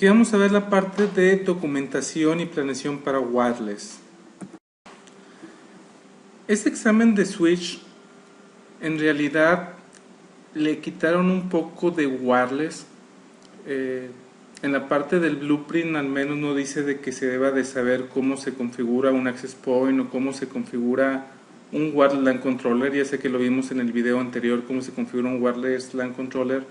Aquí vamos a ver la parte de documentación y planeación para wireless. Este examen de switch en realidad le quitaron un poco de wireless. En la parte del blueprint al menos no dice de que se deba de saber cómo se configura un access point o cómo se configura un wireless LAN controller. Ya sé que lo vimos en el video anterior, cómo se configura un wireless LAN controller,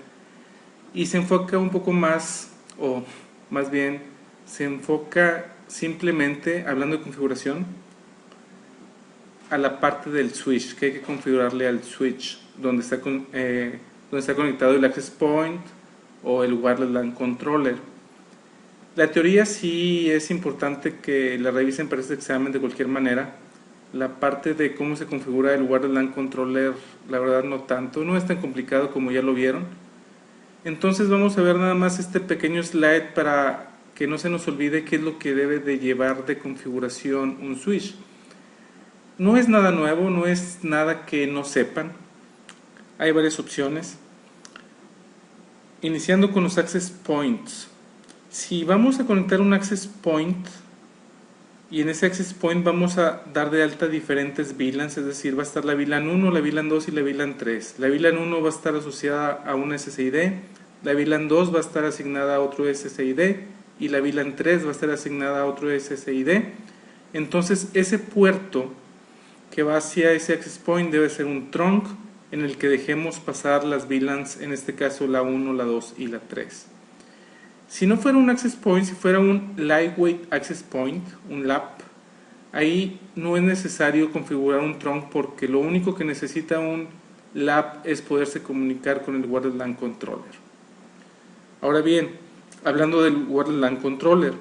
y se enfoca un poco más, o más bien se enfoca simplemente, hablando de configuración, a la parte del switch, que hay que configurarle al switch donde está conectado el access point o el wireless LAN controller. La teoría sí es importante que la revisen para este examen de cualquier manera. La parte de cómo se configura el wireless LAN controller, la verdad no tanto, no es tan complicado como ya lo vieron. Entonces vamos a ver nada más este pequeño slide para que no se nos olvide qué es lo que debe de llevar de configuración un switch. No es nada nuevo, no es nada que no sepan. Hay varias opciones. Iniciando con los access points. Si vamos a conectar un access point y en ese access point vamos a dar de alta diferentes VLANs, es decir, va a estar la VLAN 1, la VLAN 2 y la VLAN 3. La VLAN 1 va a estar asociada a un SSID, la VLAN 2 va a estar asignada a otro SSID y la VLAN 3 va a estar asignada a otro SSID. Entonces ese puerto que va hacia ese access point debe ser un trunk en el que dejemos pasar las VLANs, en este caso la 1, la 2 y la 3. Si no fuera un access point, si fuera un lightweight access point, un LAP, ahí no es necesario configurar un trunk porque lo único que necesita un LAP es poderse comunicar con el wireless LAN controller. Ahora bien, hablando del wireless LAN controller,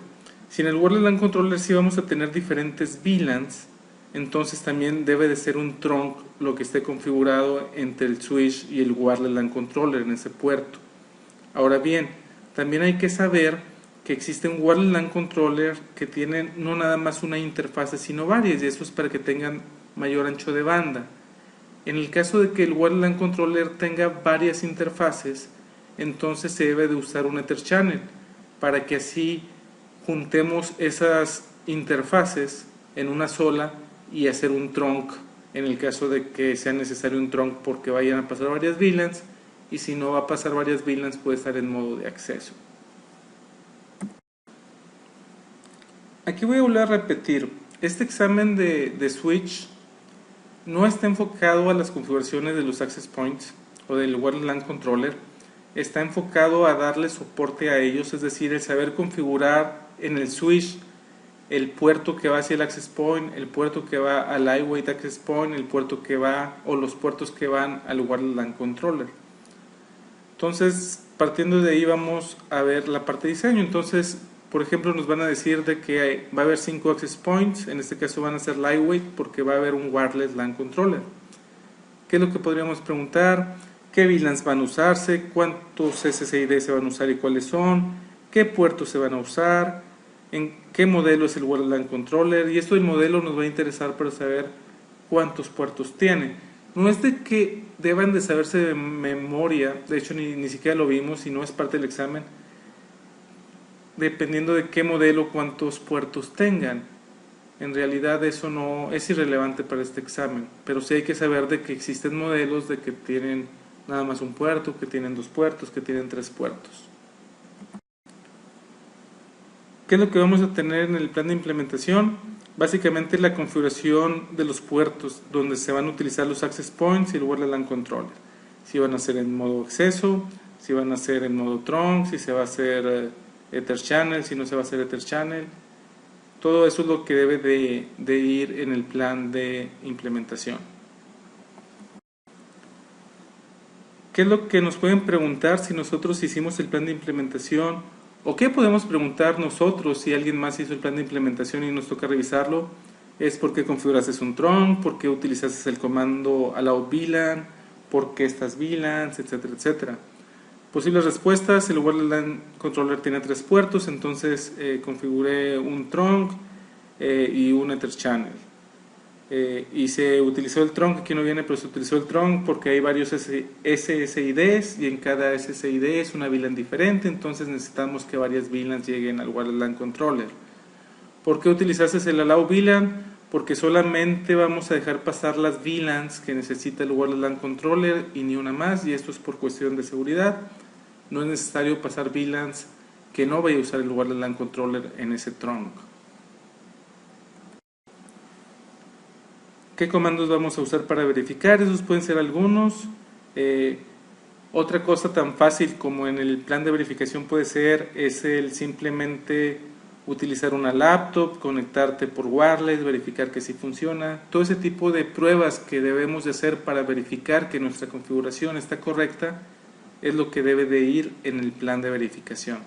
si en el wireless LAN controller sí vamos a tener diferentes VLANs, entonces también debe de ser un trunk lo que esté configurado entre el switch y el wireless LAN controller en ese puerto. Ahora bien, también hay que saber que existe un wireless LAN controller que tiene no nada más una interfaz, sino varias, y eso es para que tengan mayor ancho de banda. En el caso de que el wireless LAN controller tenga varias interfaces, entonces se debe de usar un Ether Channel para que así juntemos esas interfaces en una sola y hacer un trunk en el caso de que sea necesario un trunk porque vayan a pasar varias VLANs, y si no va a pasar varias VLANs puede estar en modo de acceso. Aquí voy a volver a repetir, este examen de switch no está enfocado a las configuraciones de los access points o del wireless LAN controller, está enfocado a darle soporte a ellos, es decir, el saber configurar en el switch el puerto que va hacia el access point, el puerto que va al lightweight access point, el puerto que va o los puertos que van al wireless LAN controller. Entonces, partiendo de ahí vamos a ver la parte de diseño. Entonces, por ejemplo, nos van a decir de que va a haber 5 access points, en este caso van a ser lightweight porque va a haber un wireless LAN controller. ¿Qué es lo que podríamos preguntar? ¿Qué VLANs van a usarse? ¿Cuántos SSID se van a usar y cuáles son? ¿Qué puertos se van a usar? ¿En qué modelo es el wireless LAN controller? Y esto del modelo nos va a interesar para saber cuántos puertos tiene. No es de que deban de saberse de memoria, de hecho ni siquiera lo vimos y no es parte del examen, dependiendo de qué modelo, cuántos puertos tengan. En realidad eso no es irrelevante para este examen, pero sí hay que saber de que existen modelos de que tienen nada más un puerto, que tienen 2 puertos, que tienen 3 puertos. ¿Qué es lo que vamos a tener en el plan de implementación? Básicamente la configuración de los puertos donde se van a utilizar los access points y el wireless LAN controller. Si van a ser en modo acceso, si van a ser en modo trunk, si se va a hacer Ether Channel, si no se va a hacer Ether Channel. Todo eso es lo que debe de ir en el plan de implementación. ¿Qué es lo que nos pueden preguntar si nosotros hicimos el plan de implementación? ¿O qué podemos preguntar nosotros si alguien más hizo el plan de implementación y nos toca revisarlo? Es por qué configuraste un trunk, por qué utilizaste el comando allow VLAN, por qué estas VLANs, etcétera, etcétera. Posibles respuestas: el wireless LAN controller tiene 3 puertos, entonces configuré un trunk y un Ether Channel. y se utilizó el trunk, aquí no viene, pero se utilizó el trunk porque hay varios SSIDs y en cada SSID es una VLAN diferente, entonces necesitamos que varias VLANs lleguen al Wireless LAN Controller. ¿Por qué utilizaste el Allow VLAN? Porque solamente vamos a dejar pasar las VLANs que necesita el Wireless LAN Controller y ni una más, y esto es por cuestión de seguridad. No es necesario pasar VLANs que no vaya a usar el Wireless LAN Controller en ese trunk. ¿Qué comandos vamos a usar para verificar? Esos pueden ser algunos. Otra cosa tan fácil como en el plan de verificación puede ser es el simplemente utilizar una laptop, conectarte por wireless, verificar que sí funciona. Todo ese tipo de pruebas que debemos de hacer para verificar que nuestra configuración está correcta es lo que debe de ir en el plan de verificación.